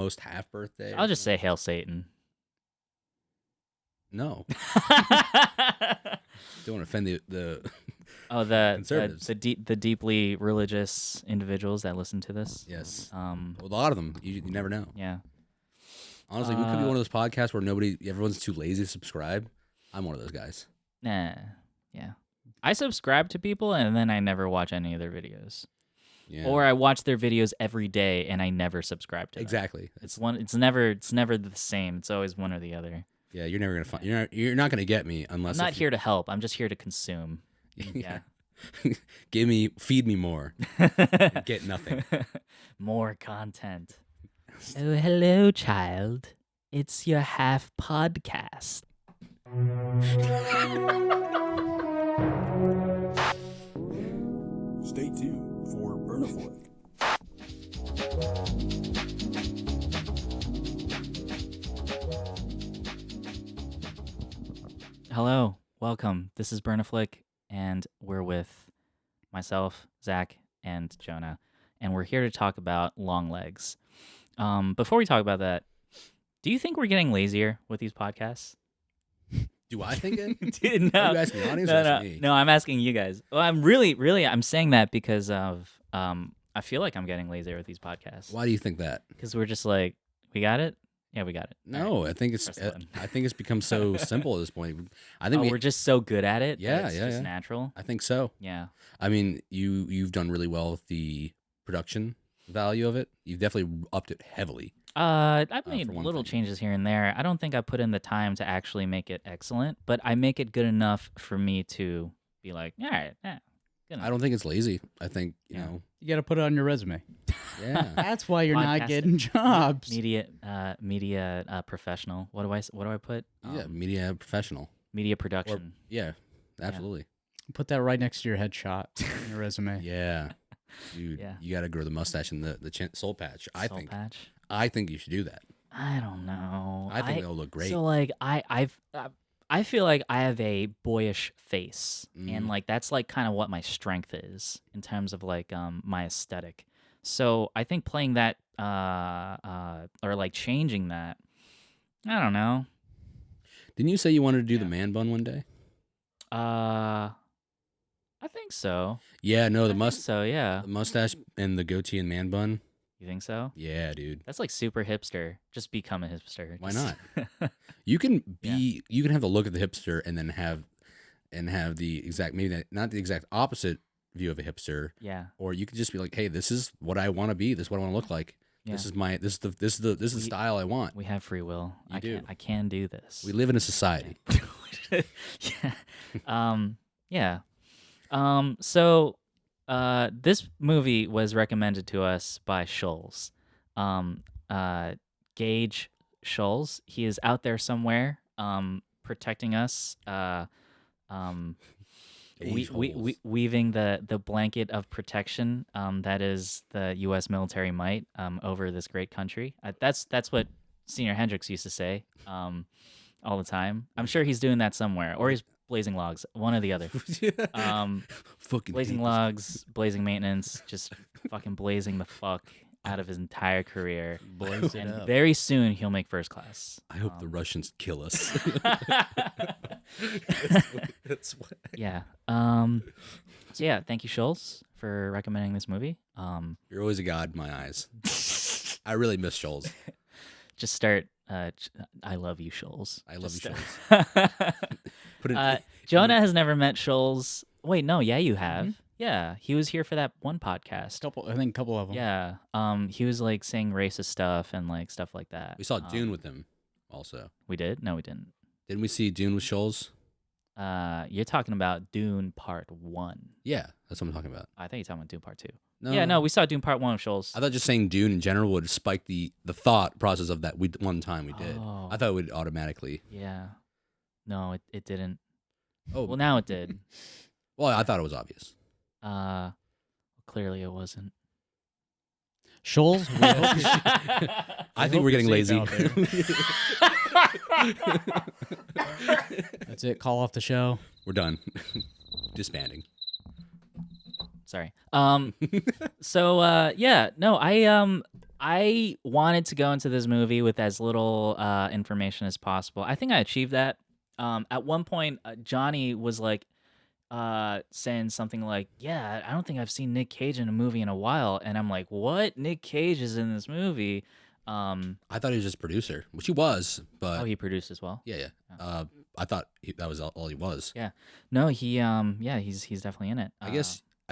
Most half birthday. I'll just say Hail Satan. No. Don't want to offend the conservatives. The deeply religious individuals that listen to this. Yes. Well, a lot of them. You never know. Yeah. Honestly, we could be one of those podcasts where everyone's too lazy to subscribe. I'm one of those guys. Nah. Yeah. I subscribe to people and then I never watch any of their videos. Yeah. Or I watch their videos every day and I never subscribe to them. Exactly. It's never the same. It's always one or the other. Yeah, you're never gonna find. You're not gonna get me unless I'm not here to help. I'm just here to consume. Yeah. Feed me more. Get nothing. More content. Oh, hello, child. It's your half podcast. Stay tuned for Burnaflick. Hello, welcome. This is Burnaflick, and we're with myself, Zach, and Jonah, and we're here to talk about Longlegs. Before we talk about that, do you think we're getting lazier with these podcasts? Do I think it? Dude, no. Are you asking the audience or asking me? No, I'm asking you guys. Well, I'm saying that because of I feel like I'm getting lazier with these podcasts. Why do you think that? Because we're just like, we got it? Yeah, we got it. No, right. I think it's become so simple at this point. I think we're just so good at it. Yeah, it's just natural. I think so. Yeah. I mean, you've done really well with the production value of it. You've definitely upped it heavily. I've made little changes here and there. I don't think I put in the time to actually make it excellent, but I make it good enough for me to be like, all right, yeah, good enough. I don't think it's lazy. I think you know. You got to put it on your resume. Yeah. That's why you're not getting jobs. Media professional. What do I put? Yeah, media professional. Media production. Yeah, absolutely. Put that right next to your headshot on your resume. Yeah. Dude, you got to grow the mustache and the soul patch. I think you should do that. I don't know. I think they'll look great. So like I feel like I have a boyish face, and like that's like kind of what my strength is in terms of like my aesthetic. So I think playing that or like changing that, I don't know. Didn't you say you wanted to do the man bun one day? I think so. Yeah, no, the mustache and the goatee and man bun. You think so? Yeah, dude. That's like super hipster. Just become a hipster. Why not? You can you can have the look of the hipster and then have the exact not the exact opposite view of a hipster. Yeah. Or you could just be like, hey, this is what I want to be. This is what I want to look like. Yeah. This is the style I want. We have free will. I can do this. We live in a society. Yeah. Yeah. So this movie was recommended to us by Scholes. Gage Scholes. He is out there somewhere, protecting us. Weaving the blanket of protection that is the U.S. military might over this great country. That's what Senior Hendricks used to say all the time. I'm sure he's doing that somewhere, or he's blazing logs, one or the other. Fucking blazing logs, blazing maintenance, just fucking blazing the fuck out of his entire career. Blaze it up. Very soon he'll make first class. I hope the Russians kill us. That's what. Yeah. So yeah, thank you, Scholes, for recommending this movie. You're always a god in my eyes. I really miss Scholes. Just start. I love you, Scholes. I love you, Scholes. Jonah has never met Scholes. Wait, no, yeah, you have. Mm-hmm. Yeah, he was here for that one podcast. I think a couple of them. Yeah. He was like saying racist stuff and like stuff like that. We saw Dune with him, also. We did? No, we didn't. Didn't we see Dune with Scholes? You're talking about Dune Part 1. Yeah, that's what I'm talking about. I think you're talking about Dune Part 2. No. Yeah, no, we saw Dune Part 1 with Scholes. I thought just saying Dune in general would spike the thought process of that one time we did. Oh. I thought it would automatically. Yeah. No, it didn't. Oh. Well, now it did. Well, I thought it was obvious. Clearly it wasn't. Scholes? I think we're getting lazy. That's it. Call off the show. We're done. Disbanding. Sorry. So yeah, no, I wanted to go into this movie with as little information as possible. I think I achieved that. At one point, Johnny was like saying something like, "Yeah, I don't think I've seen Nick Cage in a movie in a while," and I'm like, "What? Nick Cage is in this movie?" I thought he was just a producer, which he was, but Oh, he produced as well. yeah. Oh. I thought that was all he was. Yeah, no, he's definitely in it. I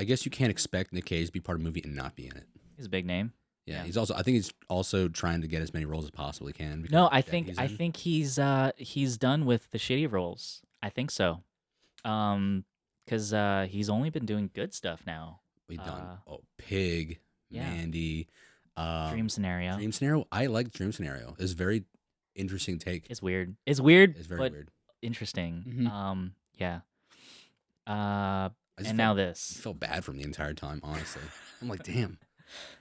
guess you can't expect Nick Cage to be part of a movie and not be in it. He's a big name. Yeah, Yeah. I think he's also trying to get as many roles as possible he can. because No, of I the debt think he's in. he's done with the shitty roles. I think so. Because he's only been doing good stuff now. We've done Pig, yeah. Mandy, Dream Scenario. Dream Scenario. I like Dream Scenario. It's a very interesting take. It's weird. It's weird. It's very but weird. interesting. Mhm. Yeah. I just And now felt, this. felt bad for him the entire time. Honestly, I'm like, damn,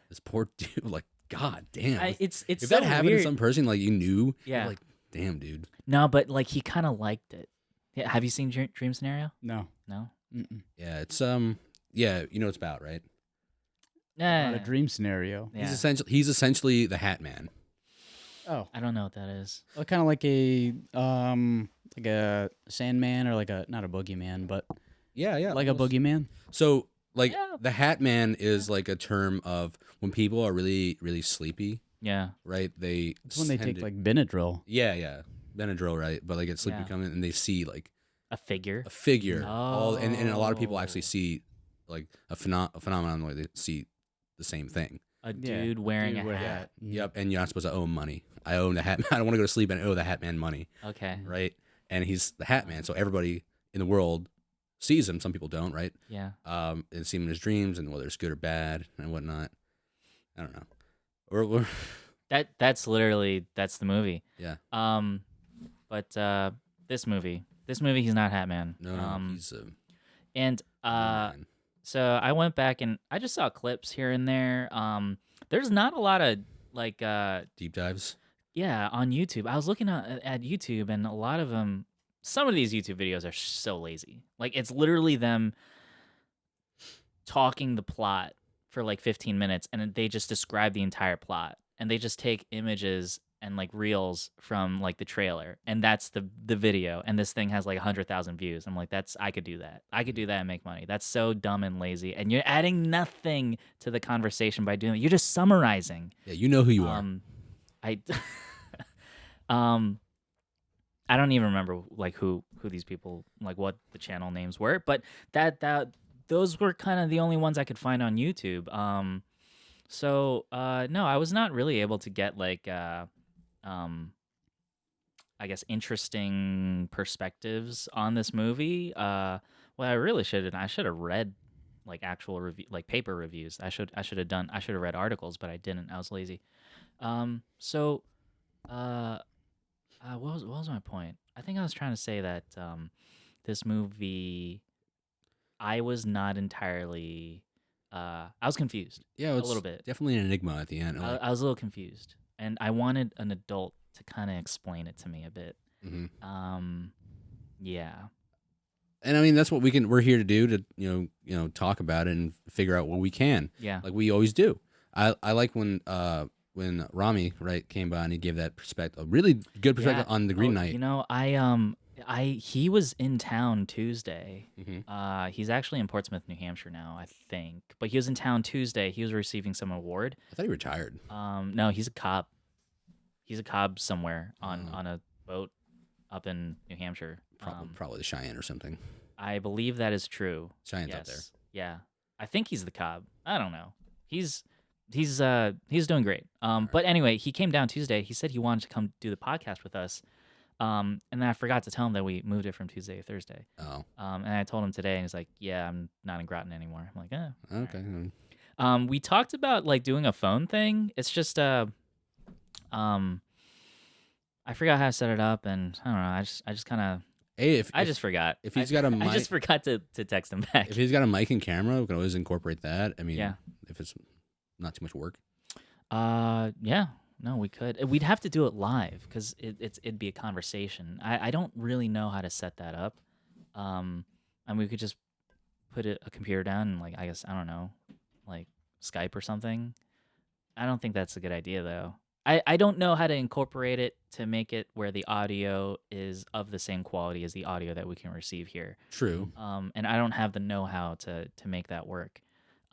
this poor dude. Like, god damn. It's if so that happened weird. to some person like you knew, Yeah. you're like, damn, dude. No, but like he kind of liked it. Yeah. Have you seen Dream Scenario? No. No. Mm-mm. Yeah, it's yeah, you know what it's about, right? Not a dream scenario. Yeah. He's essentially the Hat Man. Oh, I don't know what that is. well, kind of like a Sandman or like a not a boogeyman, but Yeah, like a boogeyman. So like Yeah. the Hat Man is like a term of when people are really really sleepy, Yeah. right? It's when they tend take to- like Benadryl. yeah, Benadryl, right? But like get sleepy Yeah. coming and they see like A figure. a figure, and a lot of people Oh. actually see like a phenomenon where they see the same thing. A Yeah, dude wearing dude a with a hat. hat. Mhm. Yep, and you're not supposed to owe money. I own the Hat Man. I don't want to go to sleep and owe the Hat Man money, Okay. right? And he's the Hat Man, so everybody in the world sees him. Some people don't, right? Yeah. And see him in his dreams, and whether it's good or bad and whatnot. I don't know. Or That's the movie. yeah, But this movie, he's not Hat Man. no, he's And man. so I went back and I just saw clips here and there. There's not a lot of like Deep dives. yeah, on YouTube. I was looking at YouTube and a lot of them. Some of these YouTube videos are so lazy. Like it's literally them talking the plot for like 15 minutes and they just describe the entire plot and they just take images and like reels from like the trailer and that's the video and this thing has like 100,000 views. I'm like I could do that. I could do that and make money. That's so dumb and lazy and you're adding nothing to the conversation by doing it. You're just summarizing. Yeah, you know who you are. I I don't even remember like who these people like what the channel names were, but that those were kind of the only ones I could find on YouTube. So no, I was not really able to get like I guess interesting perspectives on this movie. Well, I really should have read like actual review like paper reviews. I should have read articles, but I didn't. I was lazy. So what was my point? I think I was trying to say that this movie, I was not entirely. I was confused. Yeah, a it's little bit. definitely an enigma at the end. Like, I was a little confused, and I wanted an adult to kind of explain it to me a bit. mhm. Yeah. And I mean that's what we're here to do to talk about it and figure out what we can. Yeah. Like we always do. I like when Rami came by and he gave that perspective, a really good perspective Yeah. on the Green Oh, Knight. You know, he was in town Tuesday. Mhm. He's actually in Portsmouth, New Hampshire now, I think. But he was in town Tuesday. He was receiving some award. I thought he retired. No, he's a cop. He's a cop somewhere on a boat up in New Hampshire. Probably the Cheyenne or something. I believe that is true. Cheyenne's up there. Yeah. I think he's the cop. I don't know. He's doing great. But anyway, he came down Tuesday. He said he wanted to come do the podcast with us. And then I forgot to tell him that we moved it from Tuesday to Thursday. Oh. And I told him today, and he's like, "Yeah, I'm not in Groton anymore." I'm like, Okay. right. We talked about like doing a phone thing. It's just I forgot how to set it up, and I don't know. I just kind of Hey, I just forgot. if he's got a I mic, just forgot to text him back. if he's got a mic and camera, we can always incorporate that. I mean, Yeah. if it's not too much work. Yeah. No, we could. We'd have to do it live because it'd be a conversation. I don't really know how to set that up. And we could just put a computer down and like I guess I don't know, like Skype or something. I don't think that's a good idea though. I don't know how to incorporate it to make it where the audio is of the same quality as the audio that we can receive here. True. And I don't have the know-how to make that work.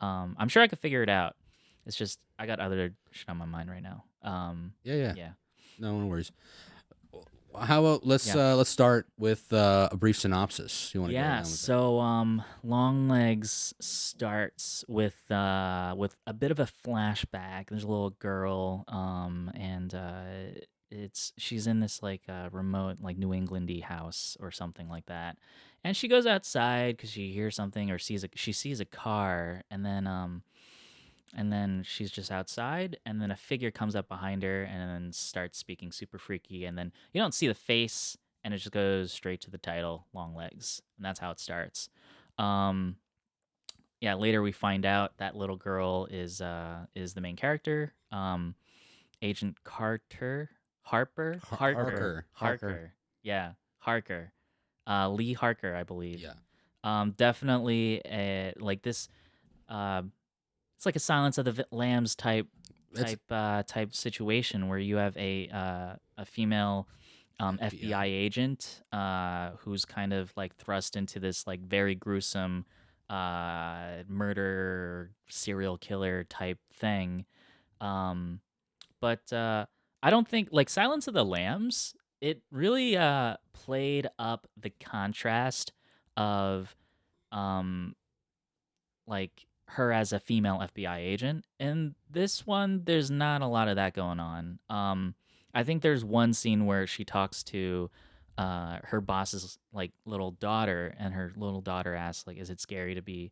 I'm sure I could figure it out. It's just I got other shit on my mind right now. Yeah. Yeah. No worries. How about let's start with a brief synopsis. You want to go down with So Longlegs starts with a bit of a flashback. There's a little girl, and she's in this like remote like New Englandy house or something like that, and she goes outside because she hears something or she sees a car, and then she's just outside, and then a figure comes up behind her and then starts speaking super freaky, and then you don't see the face, and it just goes straight to the title, Long Legs, and that's how it starts. Um, yeah, later we find out that little girl is the main character, Agent Harper, Harker. yeah, Harker, Lee Harker, I believe. Yeah. Definitely like this. It's like a Silence of the Lambs type situation where you have a female FBI agent who's kind of like thrust into this like very gruesome murder serial killer type thing. But I don't think like Silence of the Lambs. It really played up the contrast of um like her as a female FBI agent. In this one, there's not a lot of that going on. I think there's one scene where she talks to her boss's like little daughter, and her little daughter asks like, "Is it scary to be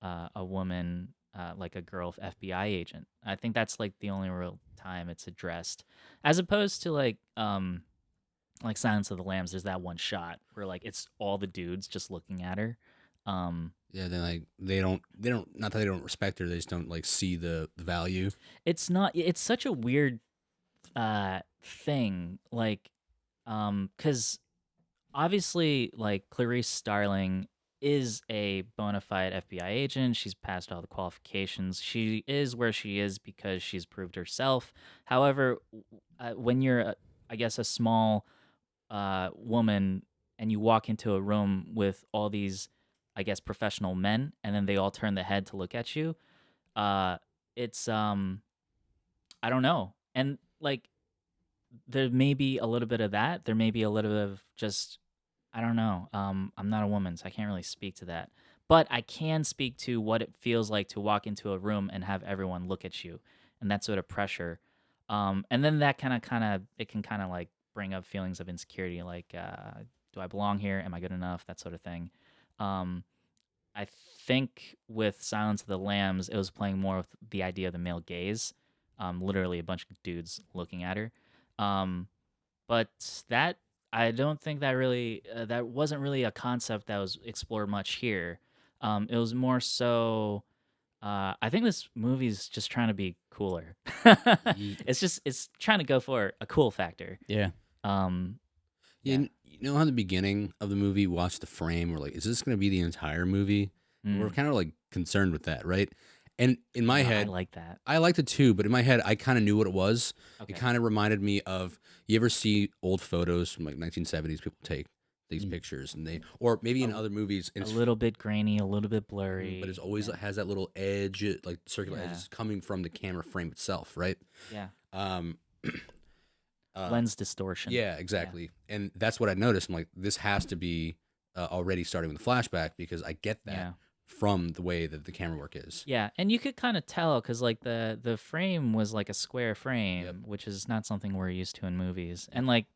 a woman, like a girl FBI agent?" I think that's like the only real time it's addressed, as opposed to like Silence of the Lambs. There's that one shot where like it's all the dudes just looking at her. Yeah, then like they don't not that they don't respect her, they just don't like see the value. It's such a weird thing, like cuz obviously like Clarice Starling is a bona fide FBI agent. She's passed all the qualifications. She is where she is because she's proved herself. However, when you're I guess a small woman, and you walk into a room with all these, I guess, professional men, and then they all turn the head to look at you, uh, it's I don't know. And like there may be a little bit of that. There may be a little bit of just I don't know. I'm not a woman, so I can't really speak to that. But I can speak to what it feels like to walk into a room and have everyone look at you, and that sort of pressure. And then that it can kind of like bring up feelings of insecurity, like do I belong here? Am I good enough? That sort of thing. Um, I think with Silence of the Lambs, it was playing more with the idea of the male gaze, literally a bunch of dudes looking at her. Um, but that I don't think that really that wasn't really a concept that was explored much here. It was more so. I think this movie's just trying to be cooler. It's trying to go for a cool factor. Yeah. Yeah, you know how in the beginning of the movie, watch the frame, we're like, is this going to be the entire movie? And we're kind of like concerned with that, right? And in my head, I like that. I liked it too, but in my head, I kind of knew what it was. Okay. It kind of reminded me of, you ever see old photos from like 1970s? People take these pictures, and or maybe in other movies, and A little bit grainy, a little bit blurry, but it's always has that little edge, like circular edges coming from the camera frame itself, right? Yeah. Um, Lens distortion. Yeah, exactly. Yeah. And that's what I noticed. I'm like, this has to be already starting with the flashback, because I get that from the way that the camera work is. Yeah, and you could kind of tell because like the frame was like a square frame, which is not something we're used to in movies. And like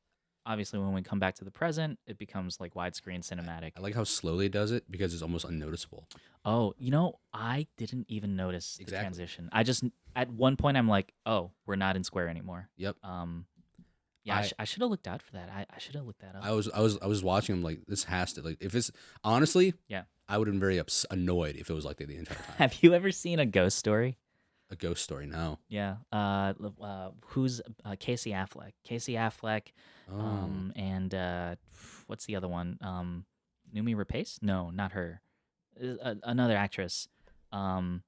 obviously when we come back to the present, it becomes like widescreen cinematic. I like how slowly it does it, because it's almost unnoticeable. Oh, I didn't even notice the transition. I just at one point I'm like, oh, we're not in square anymore. Yep. Yeah, I should have looked out for that. I should have looked that up. I was watching them like, this has to, like, if it's honestly, I would have been very annoyed if it was like that the entire time. Have you ever seen A Ghost Story? A Ghost Story? No. Yeah. Who's Casey Affleck? Casey Affleck. And what's the other one? Noomi Rapace? No, not her. Another actress. That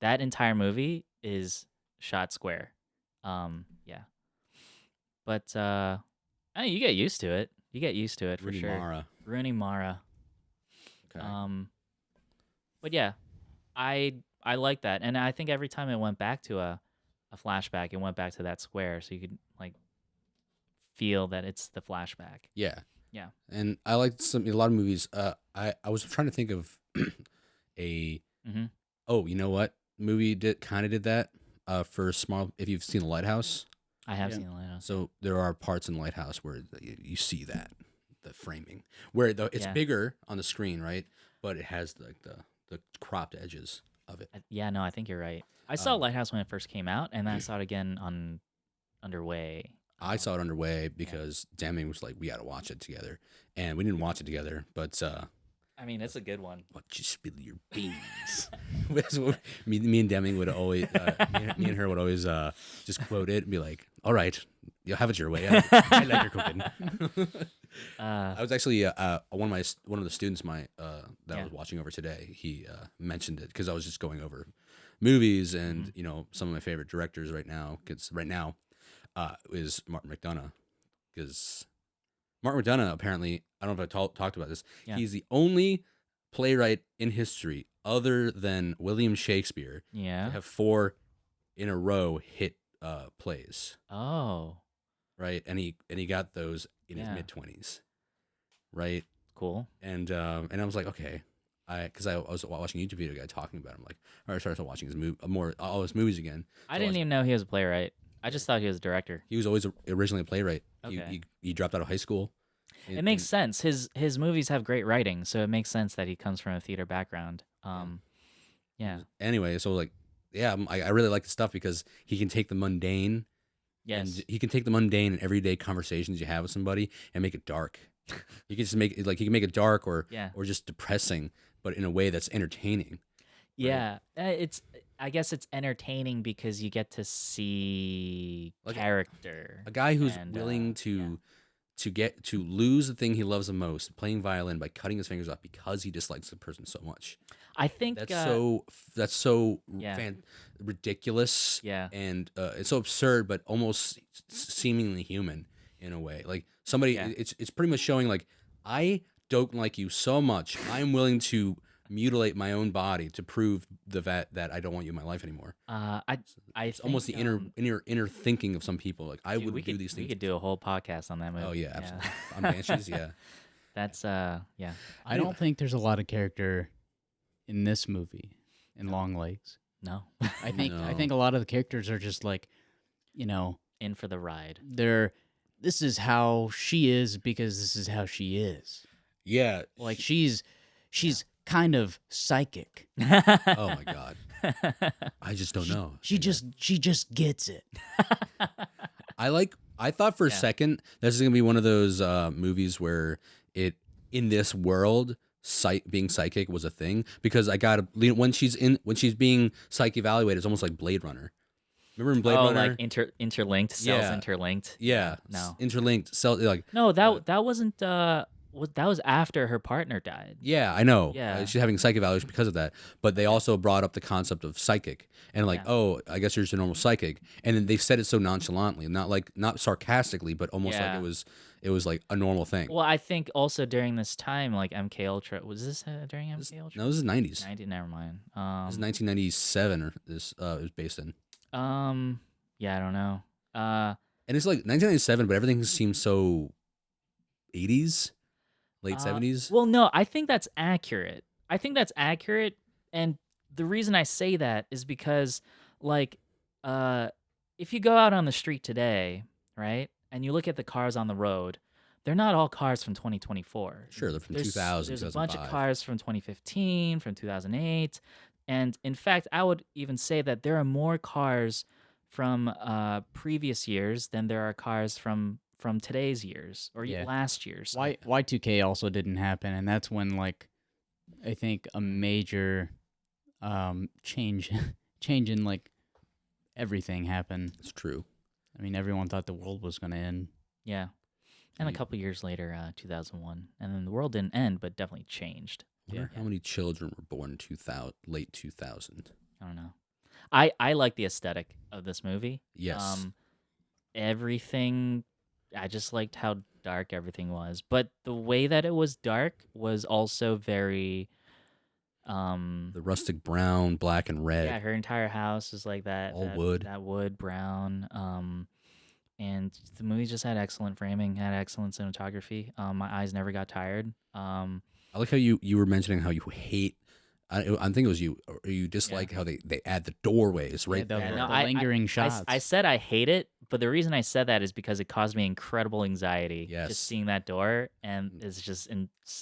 entire movie is shot square. Yeah. But you get used to it. You get used to it for Rooney sure. Mara. Rooney Mara. Okay. But yeah, I like that, and I think every time it went back to a flashback, it went back to that square, so you could like feel that it's the flashback. Yeah. Yeah. And I like a lot of movies. I was trying to think of a Mm-hmm. oh, you know what movie did that for small. If you've seen The Lighthouse, I have Yeah. seen the Lighthouse. so there are parts in Lighthouse where you see that the framing where it's Yeah. bigger on the screen, right? But it has the cropped edges of it. Yeah, no, I think you're right. I saw Lighthouse when it first came out, and then I saw it again on Underway. I saw it underway because Deming was like, we got to watch it together, and we didn't watch it together. But I mean, it's a good one. what you spill your beans? That's what me and Deming would always, me and her would always just quote it and be like, "All right, you'll have it your way. I like your cooking." I was actually one of the students that I was watching over today. He mentioned it because I was just going over movies and some of my favorite directors right now. Because right now is Martin McDonagh. Because Martin McDonagh apparently, I don't know if I talked about this. Yeah. He's the only playwright in history other than William Shakespeare Yeah. to have 4 in a row hit plays. Oh, Right, and he got those in his Yeah. mid-20s, right? cool. And I was like, okay, because I was watching a YouTube video guy talking about it. I'm like, all right, I started watching his all his movies again. I didn't even know he was a playwright. I just thought he was a director. He was always originally a playwright. Okay. He dropped out of high school. It makes sense. His movies have great writing, so it makes sense that he comes from a theater background. Yeah. Anyway, so like, yeah, I really like the stuff because he can take the mundane. Yes. And he can take the mundane and everyday conversations you have with somebody and make it dark. He can just make it he can make it dark or just depressing, but in a way that's entertaining. Yeah. I guess it's entertaining because you get to see Like character. A guy who's and, willing to lose the thing he loves the most, playing violin, by cutting his fingers off because he dislikes the person so much. I think That's so Yeah. ridiculous. Yeah. And it's so absurd, but almost seemingly human in a way. Like somebody, it's pretty much showing like, I don't like you so much, I'm willing to mutilate my own body to prove that I don't want you in my life anymore. It's Almost the inner thinking of some people. Like I would do these things. We could do a whole podcast on that movie. Oh yeah, absolutely. On Banshees, yeah. That's yeah. I don't think there's a lot of character in this movie in Longlegs. No. I think a lot of the characters are just like, In for the ride. this is how she is because this is how she is. Yeah. Like she's kind of psychic. Oh my god. I just don't know. She just gets it. I thought for a second this is gonna be one of those movies where in this world being psychic was a thing, because when she's being psych evaluated, it's almost like Blade Runner. Remember in Blade Runner? Like interlinked cells, interlinked. Yeah, No. interlinked cell. Like No, that wasn't. That was after her partner died. yeah, I know. Yeah. She's having psych evaluation because of that. But they also brought up the concept of psychic and like, oh, I guess you're just a normal psychic. And then they said it so nonchalantly, not sarcastically, but almost like it was like a normal thing. Well, I think also during this time, like MK Ultra, was this during MK Ultra? No, this is 90s. 90, never mind. This is 1997 or this it was based in. Yeah, I don't know. And it's like 1997, but everything seems so 80s, late 70s. Well, no, I think that's accurate. And the reason I say that is because, like, if you go out on the street today, right, and you look at the cars on the road, they're not all cars from 2024. Sure, they're from 2000. There's a bunch of cars from 2015, from 2008. And in fact, I would even say that there are more cars from previous years than there are cars from today's years or last year's. Y2K also didn't happen, and that's when, like, I think a major change in, like, everything happened. It's true. I mean, everyone thought the world was going to end. Yeah. And a couple years later, 2001. And then the world didn't end, but definitely changed. I wonder how many children were born in late 2000. I don't know. I like the aesthetic of this movie. Yes. Everything, I just liked how dark everything was, but the way that it was dark was also very The rustic brown, black, and red. yeah, her entire house is like that, All wood. that wood brown. And the movie just had excellent framing, had excellent cinematography. My eyes never got tired. I like how you were mentioning how you hate. I think it was you. Or you dislike how they add the doorways right the, there. no, the lingering shots. I said I hate it, but the reason I said that is because it caused me incredible anxiety. Yes. Just seeing that door, and it's just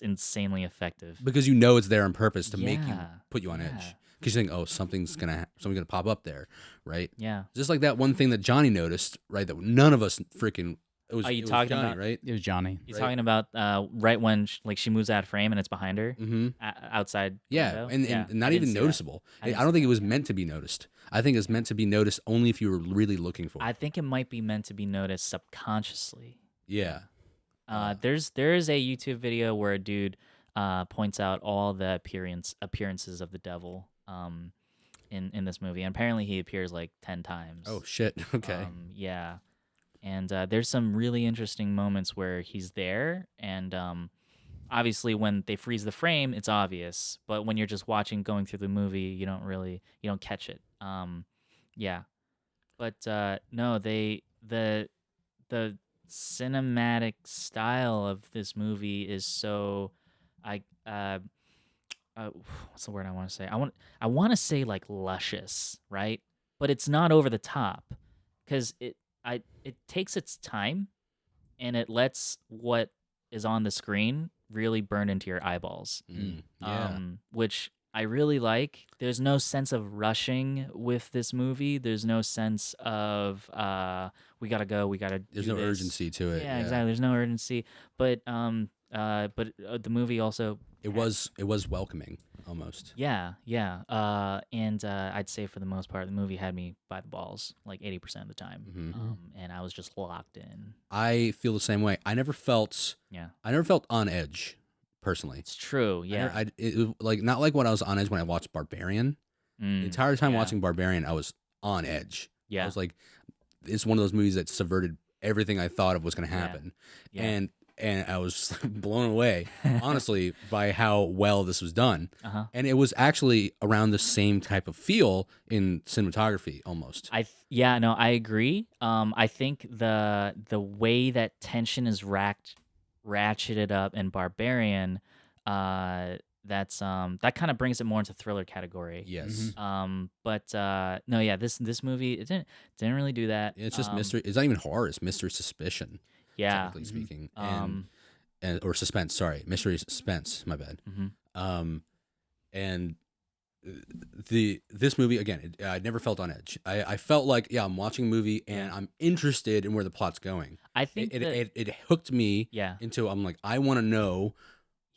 insanely effective. Because you know it's there on purpose to make you Yeah, put you on yeah. edge. Because you think, oh, something's gonna pop up there, right? Yeah. Just like that one thing that Johnny noticed, right? That none of us freaking. It was, Oh, you it was talking Johnny, about- right? It was Johnny. He's Right. talking about right when she moves out of frame and it's behind her Mm-hmm. outside. Yeah, window. and Yeah, not I didn't even see that. noticeable. I I didn't don't see think it that, was yeah. meant to be noticed. I think it's meant to be noticed only if you were really looking for it. I think it might be meant to be noticed subconsciously. Yeah. There's a YouTube video where a dude points out all the appearances of the devil in this movie, and apparently he appears like 10 times. Oh shit. Okay. Yeah, and there's some really interesting moments where he's there, and obviously when they freeze the frame, it's obvious, but when you're just going through the movie, you don't catch it. Yeah, but no, the cinematic style of this movie is so I what's the word I want to say? I want to say like luscious, right? But it's not over the top cuz it takes its time and it lets what is on the screen really burn into your eyeballs. Yeah. Which I really like. There's no sense of rushing with this movie. There's no sense of we gotta go. We gotta. There's do no this. urgency to it. Yeah, exactly. There's no urgency. But the movie also. It was welcoming almost. Yeah. And I'd say for the most part, the movie had me by the balls like 80% of the time. Mhm. And I was just locked in. I feel the same way. I never felt on edge personally. It's true. Yeah. Like not like when I was on edge when I watched Barbarian. The entire time yeah. watching Barbarian, I was on edge. Yeah. I was like, it's one of those movies that subverted everything I thought of was going to happen, Yeah. and I was just blown away, honestly, by how well this was done. Uh-huh. And it was actually around the same type of feel in cinematography, almost. I agree. I think the way that tension is ratcheted up in Barbarian, that's that kind of brings it more into thriller category. Yes. But no, yeah, this movie it didn't really do that. It's just mystery. It's not even horror. It's mystery suspicion. Yeah. Technically speaking, and or suspense. Sorry, mystery suspense. My bad. And this movie again, I never felt on edge. I felt like I'm watching a movie and I'm interested in where the plot's going. I think it hooked me. Into I'm like I want to know.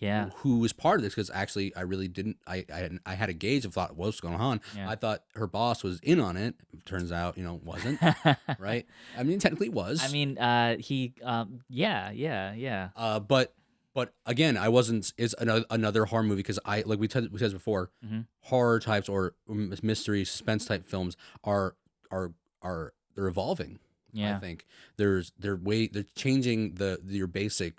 Yeah. Who was part of this? Because actually, I really didn't. I had a gauge of thought what's going on. Yeah. I thought her boss was in on it. Turns out, wasn't. Right? I mean, technically was. I mean, he. Yeah. But again, I wasn't. It's another horror movie because we said before, horror types or mystery suspense type films are they're evolving. Yeah. I think they're changing your basic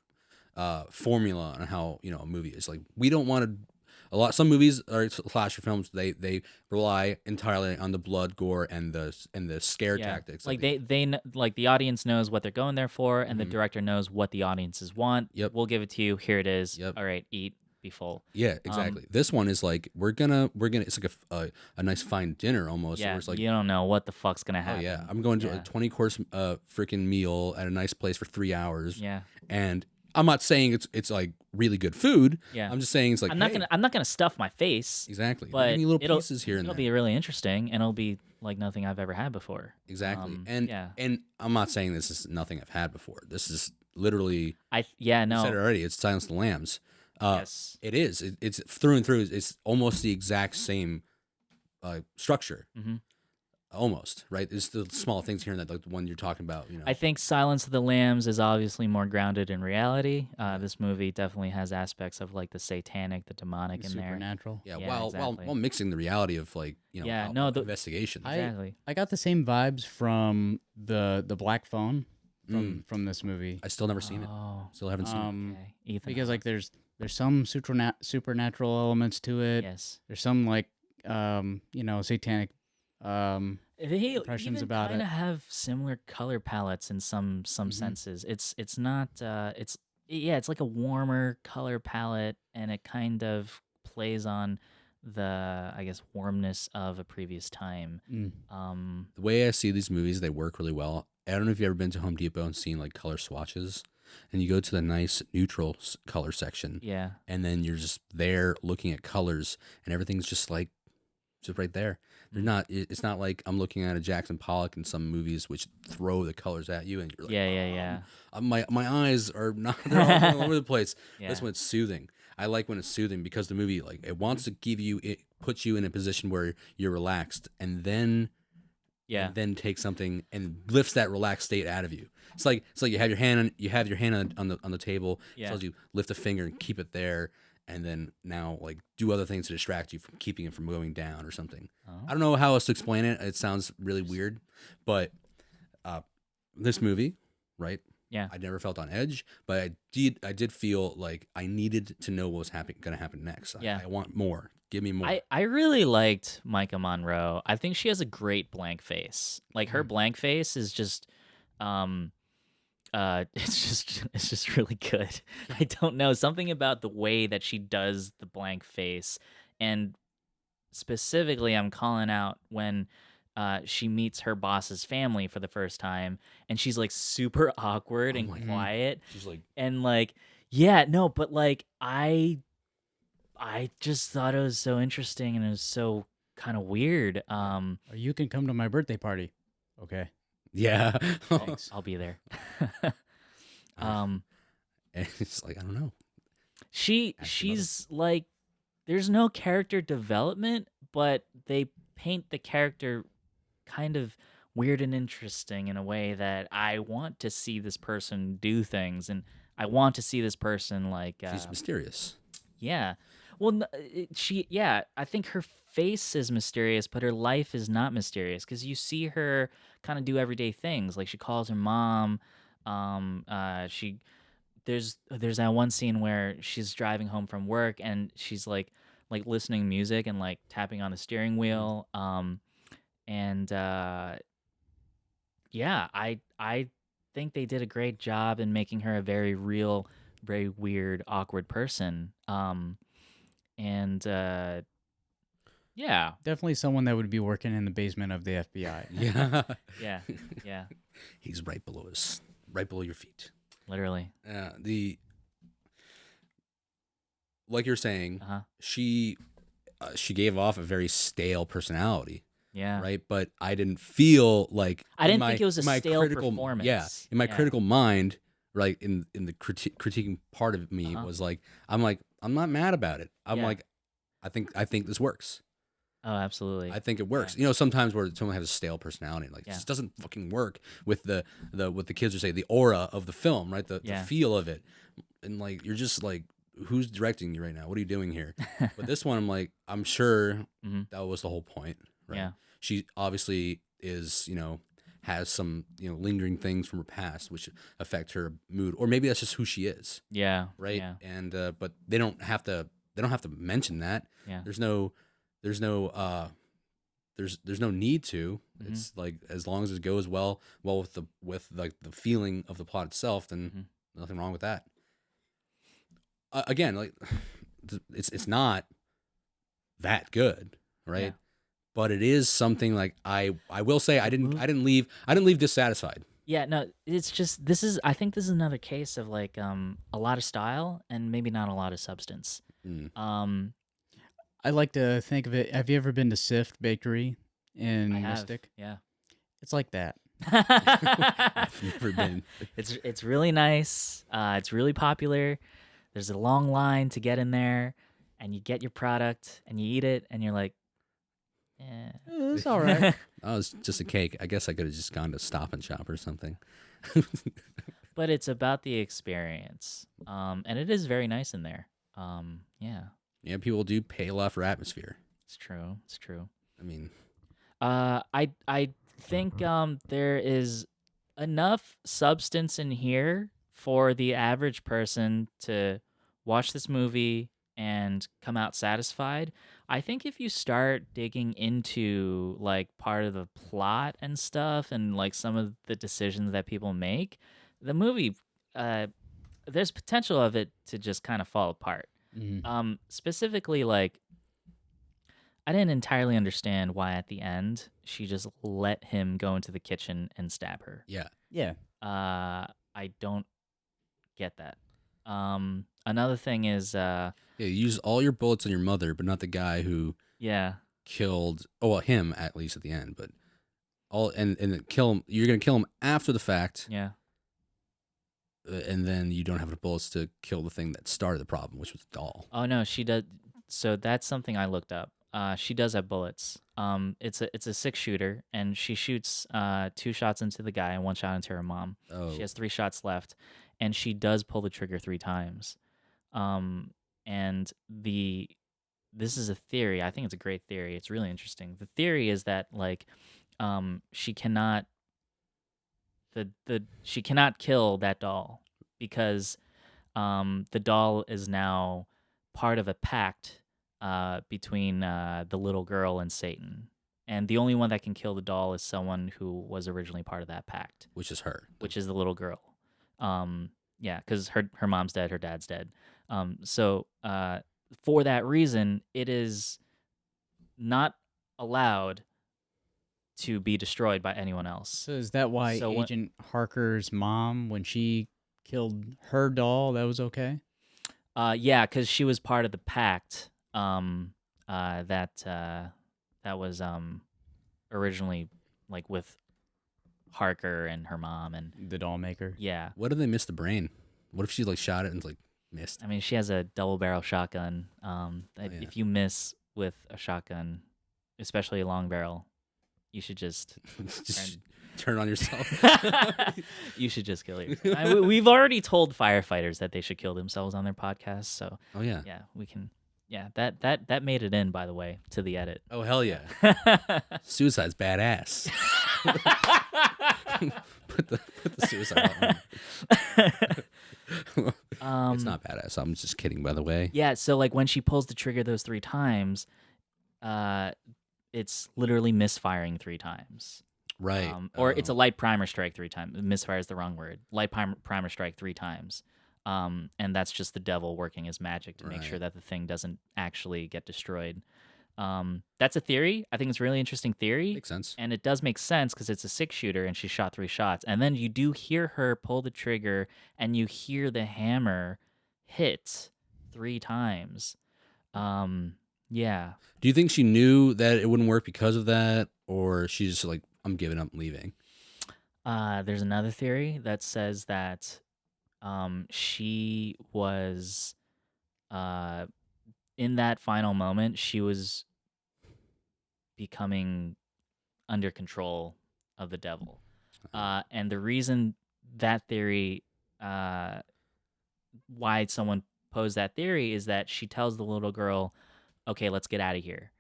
formula on how a movie is. Like we don't want to. Some movies or slasher films they rely entirely on the blood, gore, and the scare tactics. Like they like the audience knows what they're going there for, and the director knows what the audiences want. Yep. We'll give it to you. Here it is. Yep. All right, eat, be full. Yeah, exactly. This one is like we're gonna. It's like a nice fine dinner almost. Yeah, where it's like, you don't know what the fuck's gonna happen. Oh yeah, I'm going to a 20-course freaking meal at a nice place for 3 hours. Yeah, and I'm not saying it's like really good food. Yeah, I'm just saying it's like I'm not gonna stuff my face. Exactly, but give me little pieces here and it'll there. be really interesting, and it'll be like nothing I've ever had before. Exactly, and I'm not saying this is nothing I've had before. This is literally no. I said it already. It's Silence of the Lambs. Yes, it is. It's through and through. It's almost the exact same structure. almost, right? It's the small things here and that, like the one you're talking about, I think Silence of the Lambs is obviously more grounded in reality. This movie definitely has aspects of like the satanic, the demonic in there. Supernatural. Yeah, Yeah, while exactly. while mixing the reality of like Yeah, no, the- investigation. Exactly. I got the same vibes from the Black Phone from this movie. I still never seen it. Oh, Still haven't seen it. okay. Ethan Because like Hawke. there's some supernatural elements to it. Yes. There's some like satanic They impressions even about kind it. of have similar color palettes in some senses. It's not it's like a warmer color palette, and it kind of plays on the, I guess, warmness of a previous time. The way I see these movies, they work really well. I don't know if you've ever been to Home Depot and seen like color swatches, and you go to the nice neutral color section, Yeah. and then you're just there looking at colors, and everything's just like just right there. They're not. It's not like I'm looking at a Jackson Pollock in some movies which throw the colors at you, and you're like, Yeah. my eyes are not. They're all over the place. Yeah. That's when it's soothing. I like when it's soothing because the movie like it wants to give you it puts you in a position where you're relaxed, and then take something and lifts that relaxed state out of you. It's like you have your hand on the table. Yeah. It tells you lift a finger and keep it there, and then now like do other things to distract you from keeping it from going down or something. I don't know how else to explain it. It sounds really weird, but this movie, right? Yeah. I never felt on edge, but I did feel like I needed to know what was going to happen next. Yeah. I want more. Give me more. I really liked Maika Monroe. I think she has a great blank face. Like her blank face is just it's just really good. I don't know, something about the way that she does the blank face, and specifically I'm calling out when she meets her boss's family for the first time, and she's like super awkward and quiet. She's like, and like, yeah, no, but like I just thought it was so interesting, and it was so kind of weird. Or you can come to my birthday party. Okay. yeah. Thanks. I'll be there. And it's like I don't know. She's like, there's no character development, but they paint the character kind of weird and interesting in a way that I want to see this person do things, and I want to see this person like She's mysterious. yeah. Well, I think her face is mysterious, but her life is not mysterious, because you see her kind of do everyday things. Like she calls her mom. There's that one scene where she's driving home from work, and she's like listening to music and like tapping on the steering wheel. I think they did a great job in making her a very real, very weird, awkward person. Yeah. Definitely someone that would be working in the basement of the FBI. Yeah. Yeah. He's right below your feet. Literally. Like you're saying, Uh-huh. she gave off a very stale personality, Yeah. right? But I didn't feel like I didn't in think it was a my stale critical, performance. Yeah, in my Yeah. critical mind, right, in the critiquing part of me Uh-huh. was like, I'm not mad about it. I'm Yeah. like, I think this works. Oh, absolutely. I think it works. Yeah. You know, sometimes where someone has a stale personality, like Yeah. it just doesn't fucking work with the what the kids would say, the aura of the film, right? The feel of it, and like you're just like, who's directing you right now? What are you doing here? But this one, I'm like, I'm sure Mhm. that was the whole point, right? Yeah. She obviously is, has some lingering things from her past which affect her mood, or maybe that's just who she is, Yeah. right? Yeah. And but they don't have to mention that. Yeah. There's no need to. Mhm. It's like as long as it goes well with the feeling of the plot itself, then nothing wrong with that. Again, like it's not that good, right? Yeah. But it is something like I will say I didn't leave dissatisfied. Yeah, no, it's just I think this is another case of like a lot of style and maybe not a lot of substance. I like to think of it. Have you ever been to Sift Bakery in I have. Mystic? Yeah. It's like that. I've never been. It's really nice. It's really popular. There's a long line to get in there, and you get your product and you eat it, and you're like, It's all right. Oh, it's just a cake. I guess I could have just gone to Stop and Shop or something. But it's about the experience, and it is very nice in there. Yeah, Yeah, people do pay a lot for atmosphere. it's true. It's true. I mean, I think there is enough substance in here for the average person to watch this movie and come out satisfied. I think if you start digging into like part of the plot and stuff and like some of the decisions that people make, the movie there's potential of it to just kind of fall apart. Specifically like I didn't entirely understand why at the end she just let him go into the kitchen and stab her. yeah. Yeah. I don't get that. Another thing is, Yeah, you use all your bullets on your mother, but not the guy who yeah, killed. Oh, well, him at least at the end, but all and then kill him. You're gonna kill him after the fact, yeah. and then you don't have the bullets to kill the thing that started the problem, which was the doll. Oh no, she does. So that's something I looked up. She does have bullets. It's a 6-shooter, and she shoots 2 shots into the guy and 1 shot into her mom. Oh, She has 3 shots left, and she does pull the trigger 3 times. And this is a theory. I think it's a great theory. It's really interesting. The theory is that like, she cannot she cannot kill that doll because the doll is now part of a pact between the little girl and Satan. And the only one that can kill the doll is someone who was originally part of that pact, which is her. which is the little girl. Yeah, because her mom's dead, her dad's dead. So for that reason, it is not allowed to be destroyed by anyone else. So is that why So what- Agent Harker's mom, when she killed her doll, that was okay? Yeah, because she was part of the pact that was originally like with Harker and her mom, and The doll maker. yeah, What if they missed the brain? What if she like shot it and like missed? I mean she has a double barrel shotgun. yeah. If you miss with a shotgun, especially a long barrel, you should just Just turn on yourself. you should just kill yourself. We've already told firefighters that they should kill themselves on their podcast, so Oh yeah. yeah, we can. Yeah, that made it in, by the way, to the edit. Oh hell yeah. Suicide's badass. put the suicide on. It's not badass. I'm just kidding, by the way. Yeah, so like when she pulls the trigger those 3 times, it's literally misfiring 3 times. Right. Or it's a light primer strike 3 times. Misfire is the wrong word. Light primer strike 3 times. And that's just the devil working his magic to make sure Right. that the thing doesn't actually get destroyed. That's a theory. I think it's a really interesting theory. Makes sense. And it does make sense because it's a 6-shooter and she shot 3 shots. And then you do hear her pull the trigger and you hear the hammer hit 3 times. Yeah. Do you think she knew that it wouldn't work because of that, or she's just like, I'm giving up, leaving? There's another theory that says that she was in that final moment, she was becoming under control of the devil. And the reason that theory, why someone posed that theory, is that she tells the little girl, okay, let's get out of here.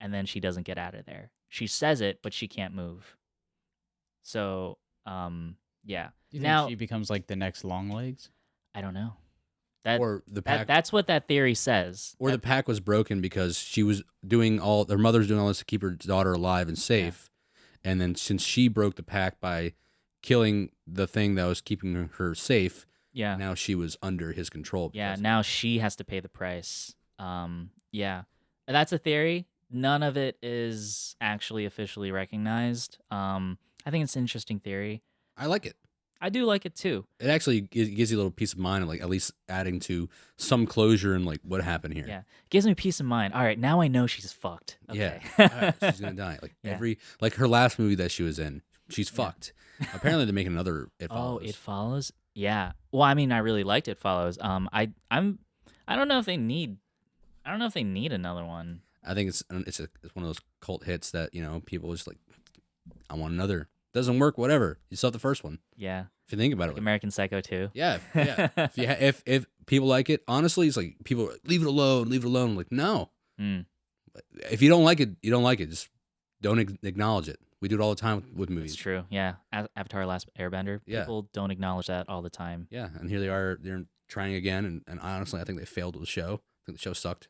And then she doesn't get out of there. She says it, but she can't move. So, yeah. Do you think Now- she becomes like the next Longlegs? I don't know. That, Or the pack, that's what that theory says. or the pack was broken because she was doing all, her mother's doing all this to keep her daughter alive and safe, and then since she broke the pact by killing the thing that was keeping her safe, Yeah. now she was under his control. Yeah, because- now she has to pay the price. Yeah. That's a theory. None of it is actually officially recognized. I think it's an interesting theory. I like it. I do like it too. It actually gives you a little peace of mind, of like at least adding to some closure and like what happened here. Yeah. Gives me peace of mind. All right, now I know she's fucked. Okay. Yeah. All right, she's gonna die. Like Yeah. like her last movie that she was in, she's fucked. Apparently they're making another It Oh, Follows. It Follows? Yeah. Well, I mean, I really liked It Follows. I don't know if they need another one. I think it's one of those cult hits that people just like, I want another. Doesn't work, whatever. You saw the first one. Yeah. If you think about Like it, American Psycho 2. yeah, if people like it, honestly, it's like people are like, leave it alone, leave it alone. I'm like, no, Mm. if you don't like it, you don't like it. Just don't acknowledge it. We do it all the time with movies. It's true. Yeah. Avatar: Last Airbender. Yeah. People don't acknowledge that all the time. Yeah, and here they are. They're trying again, and honestly, I think they failed with the show. I think the show sucked.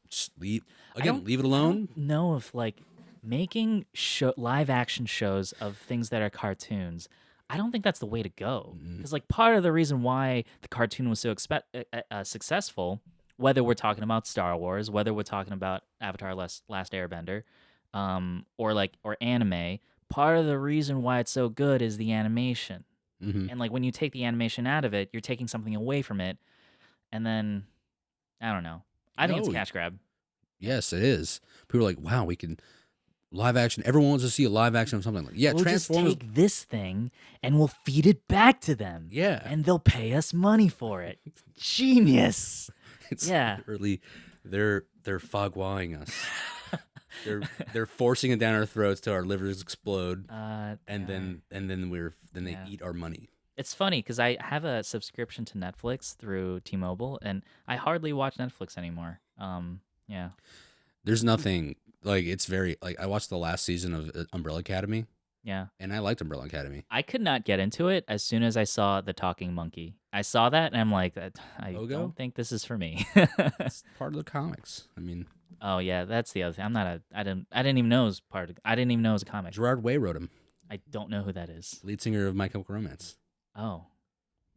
Just leave it alone. I don't know if like making live action shows of things that are cartoons. I don't think that's the way to go. Because like part of the reason why the cartoon was so successful, whether we're talking about Star Wars, whether we're talking about Avatar: Last Airbender, or anime, part of the reason why it's so good is the animation. And like when you take the animation out of it, you're taking something away from it, and then I don't know. I think it's a cash grab. Yes, it is. People are like, wow, we can live action. Everyone wants to see a live action of something. Like, yeah, We'll Transformers. just take this thing and we'll feed it back to them. Yeah. And they'll pay us money for it. Genius. It's Yeah. literally they're fogwawing us. they're forcing it down our throats till our livers explode, and then they eat our money. It's funny because I have a subscription to Netflix through T-Mobile, and I hardly watch Netflix anymore. Yeah. There's nothing like it's very like I watched the last season of Umbrella Academy. Yeah. And I liked Umbrella Academy. I could not get into it as soon as I saw the talking monkey. I saw that and I'm like, I Logo? don't think this is for me. It's part of the comics. I mean, oh yeah, that's the other thing. I didn't even know it was part of. I didn't even know it was a comic. Gerard Way wrote him. I don't know who that is. Lead singer of My Chemical Romance. Oh,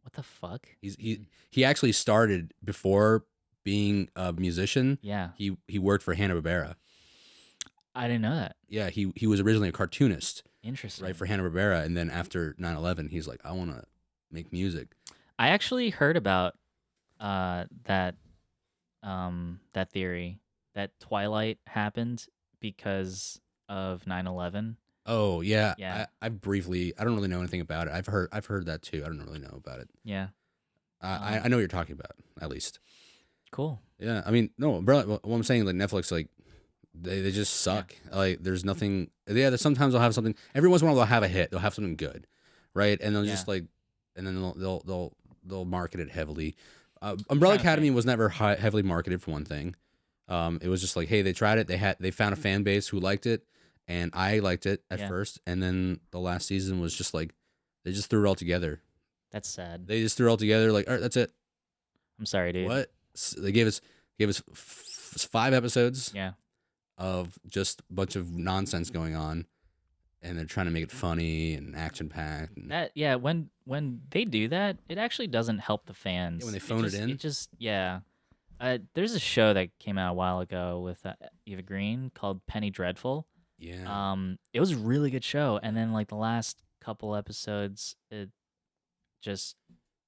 what the fuck? He actually started before being a musician. Yeah. He worked for Hanna-Barbera. I didn't know that. Yeah, he was originally a cartoonist, Interesting. right, for Hanna-Barbera, and then after 9/11, he's like, I want to make music. I actually heard about that theory that Twilight happened because of 9/11. Oh yeah, Yeah. I briefly, I don't really know anything about it. I've heard that too. I don't really know about it. Yeah. I know what you're talking about, at least. Cool. Yeah, I mean, no, bro. What I'm saying, like Netflix, like they just suck. Yeah. Like there's nothing. Yeah, sometimes they'll have something. Every once in a while they'll have a hit. They'll have something good, right? And they'll just like, and then they'll market it heavily. Umbrella Academy was never heavily marketed for one thing. It was just like, hey, they tried it. They found a fan base who liked it, and I liked it at first. And then the last season was just like, they just threw it all together. That's sad. They just threw it all together. Like, all right, that's it. I'm sorry, dude. What? They gave us 5 episodes. Yeah. Of just a bunch of nonsense going on, and they're trying to make it funny and action packed. When they do that, it actually doesn't help the fans. Yeah, when they phone it in. It just there's a show that came out a while ago with Eva Green called Penny Dreadful. Yeah. It was a really good show, and then like the last couple episodes, it just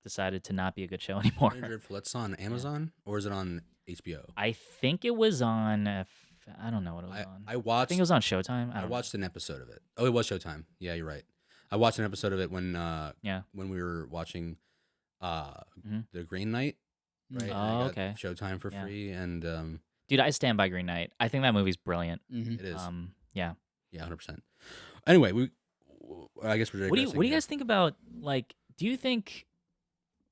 decided to not be a good show anymore. Penny Dreadful. That's on Amazon or is it on HBO? I think it was on. I don't know what it was on. I think it was on Showtime. I watched an episode of it. Oh, it was Showtime. Yeah, you're right. I watched an episode of it when we were watching The Green Knight. Right. Oh, okay. Showtime for free, and dude, I stand by Green Knight. I think that movie's brilliant. It is. Yeah. Yeah, 100%. Anyway, I guess we're. What do you guys think about, like? Do you think?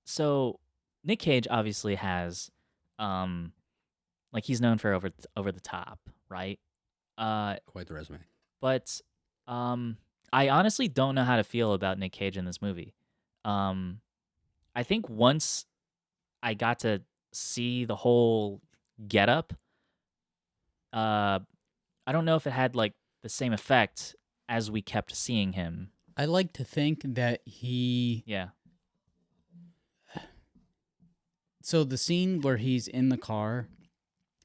So, Nick Cage obviously has, like, he's known for over the top, right? Quite the resume. But I honestly don't know how to feel about Nick Cage in this movie. I think once I got to see the whole getup, I don't know if it had like the same effect as we kept seeing him. I like to think that he. Yeah. So the scene where he's in the car,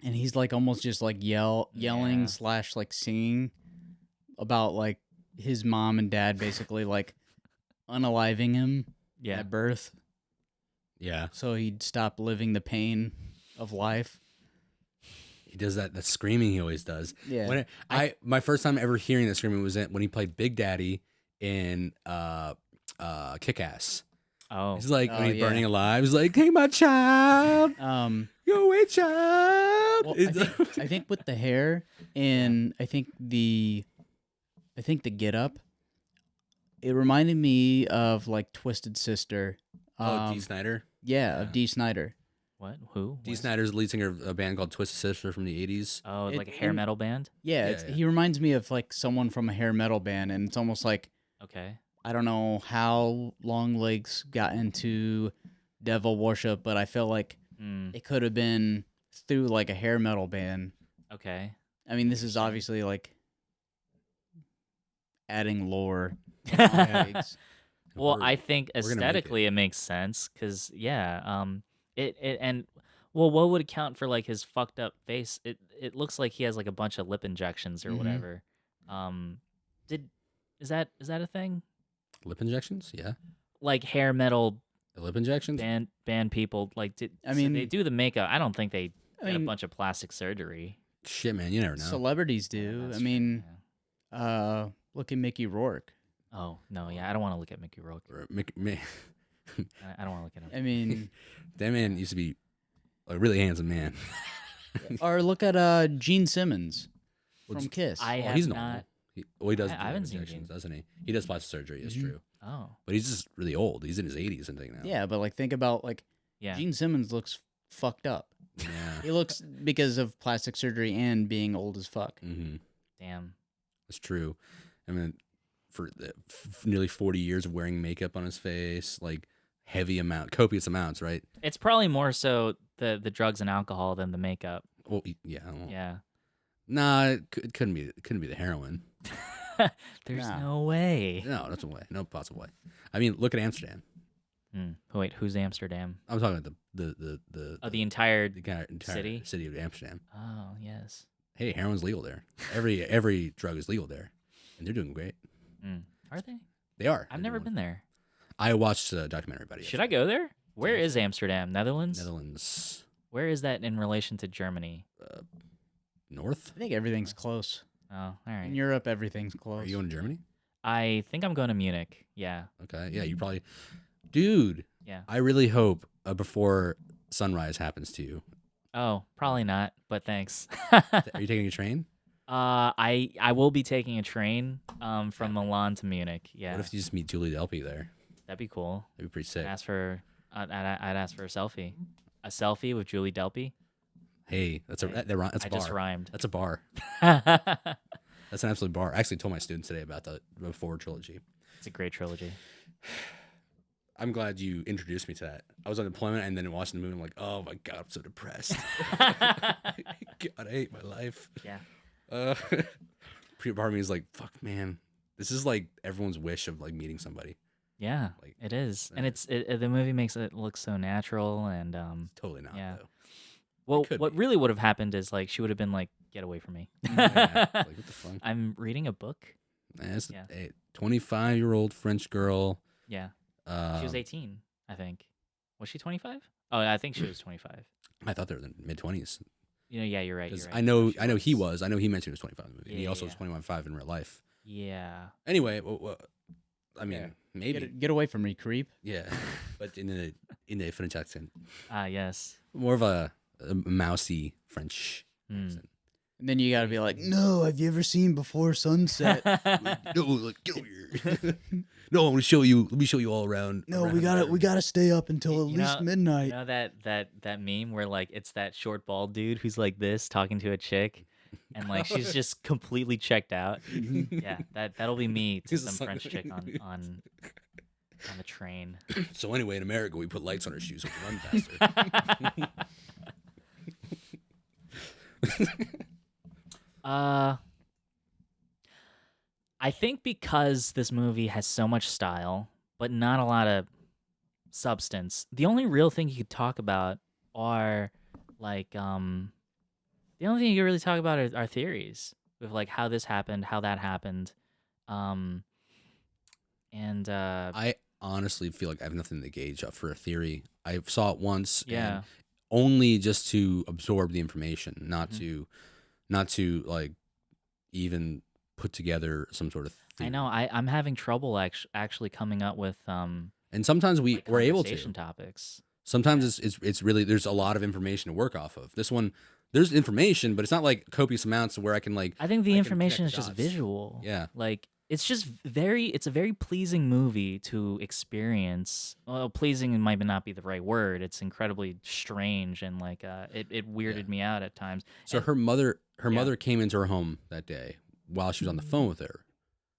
and he's like almost just like yelling / like singing about like his mom and dad basically like unaliving him at birth. Yeah. So he'd stop living the pain of life. He does that screaming he always does. Yeah. When my first time ever hearing that screaming was when he played Big Daddy in Kick-Ass. Oh. He's like when he's burning alive, he's like, "Hey, my child." Go away, child. Well, I think with the hair and I think the get up, it reminded me of like Twisted Sister. Dee Snider. Yeah, Yeah. of Dee Snider. What? Who? Dee What? Snider's the lead singer of a band called Twisted Sister from the 80s. Oh, It- like a hair in- metal band. Yeah, Yeah, yeah. he reminds me of like someone from a hair metal band, and it's almost like Okay. I don't know how Longlegs got into devil worship, but I feel like Hmm. it could have been through like a hair metal band. Okay. I mean, this is obviously like adding lore. Well, Longlegs. I think we're gonna make it. aesthetically it makes sense because it and well, what would account for like his fucked up face? It looks like he has like a bunch of lip injections or Mhm. whatever. Did is that a thing? Lip injections? Yeah. Like hair metal The lip injections? band people like did I so mean- they do the makeup. I don't think they I get a mean, bunch of plastic surgery. Shit, man, you never know. celebrities Yeah, do. that's I true, mean, yeah. look at Mickey Rourke. Oh no, yeah, I don't want to look at Mickey Rourke. Or I don't want to look at him. I mean, that man used to be a really handsome man. or look at Gene Simmons Well, from Kiss. I Oh, have he's not. normal. He does. I do haven't lip seen injections, Gene. doesn't he? He does plastic surgery. It's Mhm. true, Oh but he's just really old. He's in his 80s and thing now. Yeah, but like think about like yeah. Gene Simmons looks fucked up. Yeah. He looks because of plastic surgery and being old as fuck. Mm-hmm. Damn. That's true. I mean, for nearly 40 years of wearing makeup on his face, like copious amounts, right? It's probably more so the drugs and alcohol than the makeup. Well, yeah. Well, Yeah. Nah, it couldn't be. It couldn't be the heroin. There's Nah. no way. No, that's a way. No possible way. I mean, look at Amsterdam. Wait, who's Amsterdam? I'm talking about the Oh, the entire. entire city? city of Amsterdam. Oh, yes. Hey, heroin's legal there. Every drug is legal there, and they're doing great. Are they? They are. I've never been there. I watched a documentary about it. Should I go there? Where is Amsterdam? Netherlands? Netherlands Where is that in relation to Germany? north. I think everything's close. Oh, all right. In Europe, everything's close. Are you going to Germany? I think I'm going to Munich. Yeah. Okay. Yeah, you probably, dude. Yeah. I really hope before sunrise happens to you. Oh, probably not, but thanks. Are you taking a train? I will be taking a train from Milan to Munich. Yeah. What if you just meet Julie Delpy there? That'd be cool. That'd be pretty sick. I'd ask for a selfie. A selfie with Julie Delpy. Hey, that's a I bar. just rhymed. That's a bar. That's an absolute bar. I actually told my students today about the Before trilogy. It's a great trilogy. I'm glad you introduced me to that. I was on deployment and then watching the movie. I'm like, oh my god, I'm so depressed. God, I hate my life. Yeah. Part of me is like, fuck, man. This is like everyone's wish of like meeting somebody. Yeah, Like, it is, and uh, the movie makes it look so natural, and Totally not. Yeah. Though. well, could what be. really would have happened is like she would have been like, "Get away from me." Yeah, like what the fuck? I'm reading a book. That's Yeah. a 25-year-old French girl. Yeah, she was 18, I think. Was she 25? Oh, I think she was 25. I thought they were in the mid-20s. Yeah, you're right. Because You're right. I know She he was. was. I know he mentioned he was 25 in the movie. And he Yeah, also yeah. was 25 in real life. Yeah. Anyway, I mean, Yeah. maybe. Get away from me, creep. Yeah. But in the French accent. Ah, yes. More of a mousy French Hmm. accent. And then you gotta be like, no, have you ever seen Before Sunset? No, like, get over here. No, I'm gonna show you. Let me show you all around. No, around we gotta stay up until at You least know- midnight. You know that meme where like it's that short bald dude who's like this talking to a chick, and like she's just completely checked out. Yeah, that'll be me to He's a some son- French chick on the train. So anyway, in America, we put lights on our shoes so we can run faster. I think because this movie has so much style, but not a lot of substance, the only real thing you could talk about are like the only thing you can really talk about are theories with like how this happened, how that happened. And I honestly feel like I have nothing to gauge up for a theory. I saw it once, Yeah. and only just to absorb the information, not Mhm. to like even put together some sort of theory. I know I'm having trouble actually coming up with And sometimes like we're able conversation to. topics. Sometimes it's really there's a lot of information to work off of. This one, there's information, but it's not like copious amounts where I can like. I think the I can information is connect just the dots. visual. Yeah. Like it's just it's a very pleasing movie to experience. Well, pleasing might not be the right word. It's incredibly strange and like it weirded me out at times. So And- her mother Yeah. came into her home that day while she was on the phone with her,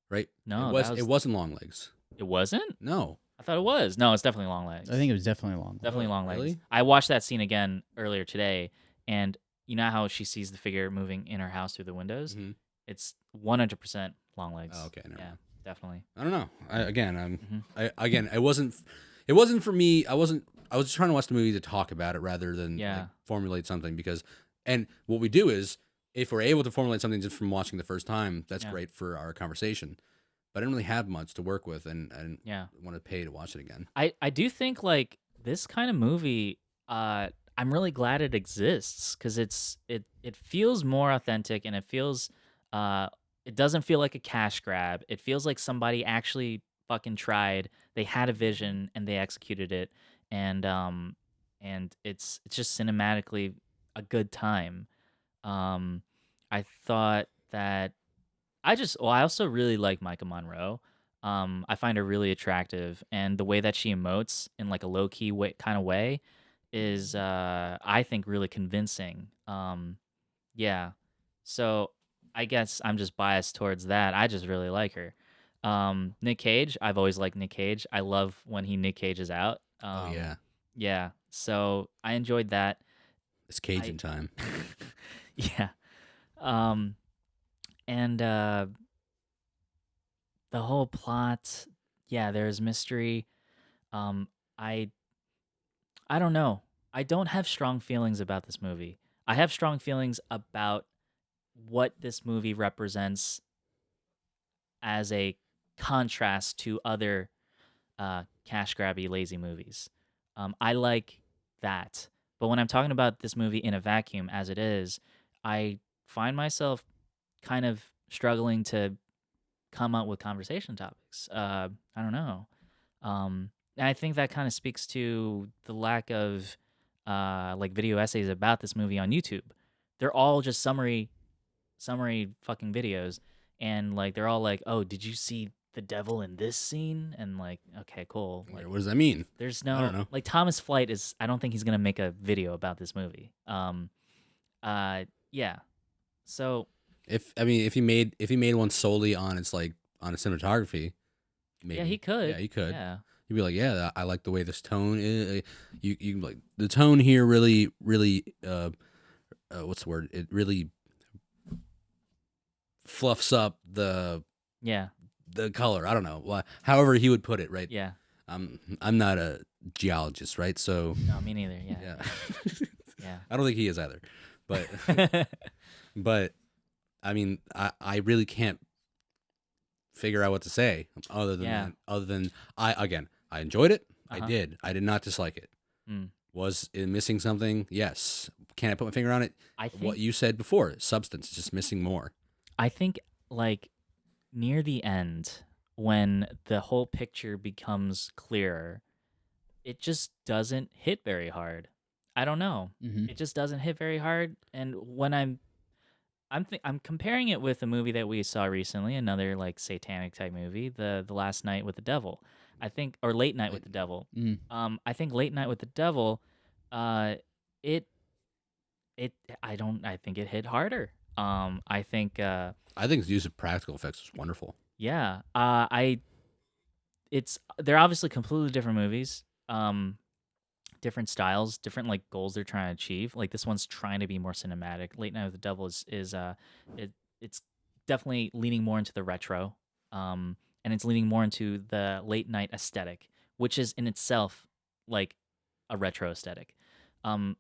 right? No, it wasn't Longlegs. it wasn't? No. I thought it was. No, it's definitely Longlegs. I think it was definitely long. Definitely Oh, Longlegs. really? I watched that scene again earlier today, and you know how she sees the figure moving in her house through the windows? Mhm. It's 100% Longlegs. Oh, okay, never Yeah, mind. definitely. I don't know. Mhm. It wasn't for me. I was trying to watch the movie to talk about it rather than Yeah. like, formulate something and what we do is if we're able to formulate something just from watching the first time, that's Yeah. great for our conversation. But I didn't really have much to work with and Yeah. want to pay to watch it again. I do think like this kind of movie I'm really glad it exists cuz it feels more authentic and it feels it doesn't feel like a cash grab. It feels like somebody actually fucking tried. They had a vision and they executed it and it's just cinematically a good time. I thought that I also really like Maika Monroe. I find her really attractive, and the way that she emotes in like a low key way, kind of way, is I think really convincing. Yeah, so I guess I'm just biased towards that. I just really like her. Nick Cage, I've always liked Nick Cage. I love when he Nick Cages out. Oh yeah, Yeah. So I enjoyed that. it's Cajun time. Yeah. Um, and the whole plot, yeah, there's mystery. Um, I I don't know. I don't have strong feelings about this movie. I have strong feelings about what this movie represents as a contrast to other cash grabby lazy movies. I like that. But when I'm talking about this movie in a vacuum as it is, I find myself kind of struggling to come up with conversation topics. I don't know. And I think that kind of speaks to the lack of like video essays about this movie on YouTube. They're all just summary fucking videos, and like they're all like, "Oh, did you see the devil in this scene?" And like, okay, cool. Like, What does that mean? there's I don't no know. like Thomas Flight is. I don't think he's gonna make a video about this movie. Yeah. So If he made one solely on its cinematography, maybe yeah, he could. Yeah, he could. Yeah. You'd be like, yeah, I like the way this tone is. You like the tone here really what's the word? It really fluffs up the Yeah. color. I don't know. However he would put it, right? Yeah. I'm not a geologist, right? So No, me neither. Yeah. yeah. Yeah. I don't think he is either. But but I mean, I really can't figure out what to say other than Yeah. that. Other than I enjoyed it. Uh-huh. I did not dislike it. Mm. Was it missing something? Yes. Can I put my finger on it? I think What you said before, substance, just missing more. I think like near the end when the whole picture becomes clearer, it just doesn't hit very hard. I don't know. Mhm. It just doesn't hit very hard. And when I'm comparing it with a movie that we saw recently, another like satanic type movie, the Last Night with the Devil. I think, or Late Night with the Devil. Mhm. I think Late Night with the Devil, it I think it hit harder. I think I think the use of practical effects was wonderful. yeah. They're obviously completely different movies. Different styles, different like goals they're trying to achieve. Like this one's trying to be more cinematic. Late Night with the Devil it's definitely leaning more into the retro. And it's leaning more into the late night aesthetic, which is in itself like a retro aesthetic. And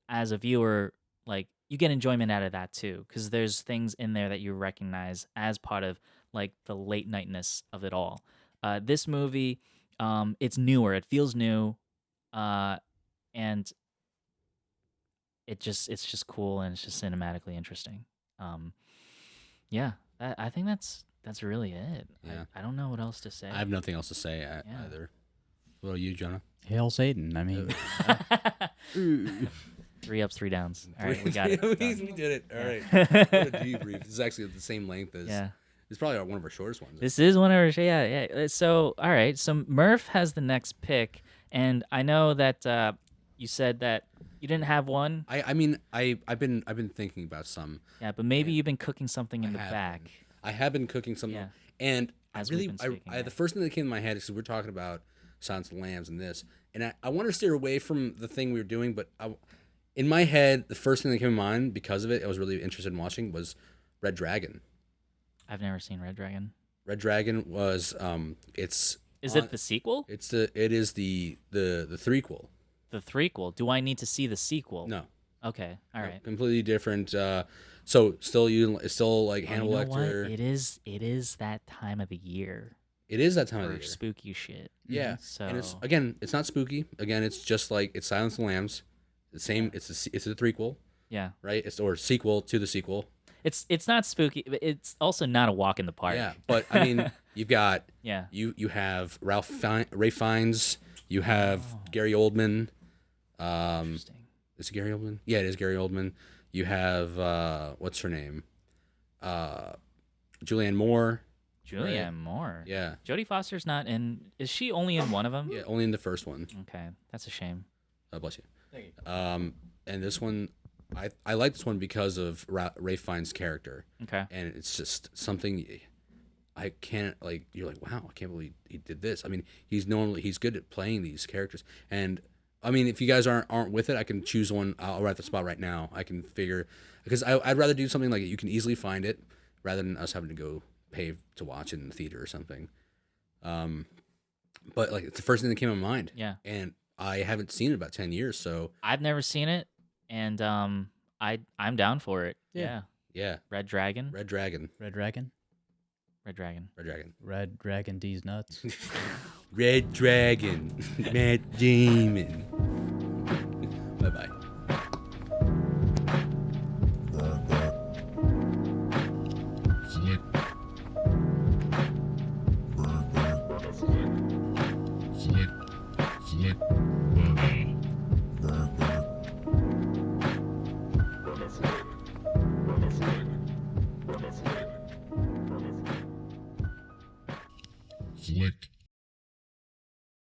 as a viewer, like you get enjoyment out of that too, because there's things in there that you recognize as part of like the late nightness of it all. This movie, it's newer. It feels new, and it's just cool and it's just cinematically interesting. Yeah, I think that's really it. Yeah. I don't know what else to say. I have nothing else to say Yeah. either. What about you, Jonah? Hail Satan. I mean, 3 ups, 3 downs. All right, we got it. we Done. did it. All right. Yeah. What a debrief. This is actually the same length as. Yeah. It's probably one of our shortest ones. This is one of our yeah. So all right, so Murph has the next pick, and I know that you said that you didn't have one. I mean I've been thinking about some. Yeah, but maybe you've been cooking something in the have back. been. I have been cooking some, Yeah. and As I we've really been speaking, yeah. the first thing that came to my head is 'cause we're talking about Silence of the Lambs and this, and I want to steer away from the thing we were doing, but in my head the first thing that came to mind because of it, I was really interested in watching was Red Dragon. I've never seen Red Dragon. Red Dragon was Is it the sequel? it is the threequel. The threequel? Do I need to see the sequel? No. Okay. All right. Completely different. So still like Oh, Hannibal you know what? Lecter. It is that time of the year It is that time of for the year. spooky shit. Yeah. So And it's not spooky. Again, it's just like it's Silence of the Lambs. The same. It's a threequel, yeah, right? It's or sequel to the sequel. it's not spooky, but it's also not a walk in the park. Yeah. But I mean, you've got Yeah. you have Ray Fiennes. You have Gary Oldman. Interesting. Is it Gary Oldman? Yeah, it is Gary Oldman. You have what's her name? Julianne Moore. Julianne Moore. Yeah. Jodie Foster's not in. Is she only in one of them? Yeah, only in the first one. Okay, that's a shame. God bless you. Thank you. And this one, I like this one because of Ray Fiennes' character, Okay. and it's just something I can't like. You're like, wow, I can't believe he did this. I mean, he's good at playing these characters, and I mean, if you guys aren't with it, I can choose one. I'll write the spot right now. I can figure because I'd rather do something like you can easily find it rather than us having to go pay to watch it in the theater or something. But like it's the first thing that came to my mind. Yeah. And I haven't seen it in about 10 years, so I've never seen it, and I'm down for it. Yeah. yeah. Red Dragon. Red Dragon. Red Dragon. Red Dragon. Red Dragon. Red Dragon D's nuts. Red Dragon. Matt Damon. Bye bye. Slick. Burn, burn, slick. Slick. Slick. Burn. Burn, burn. Burn a flick. Burn a flick. Burn a flick. Burn a flick. Slick.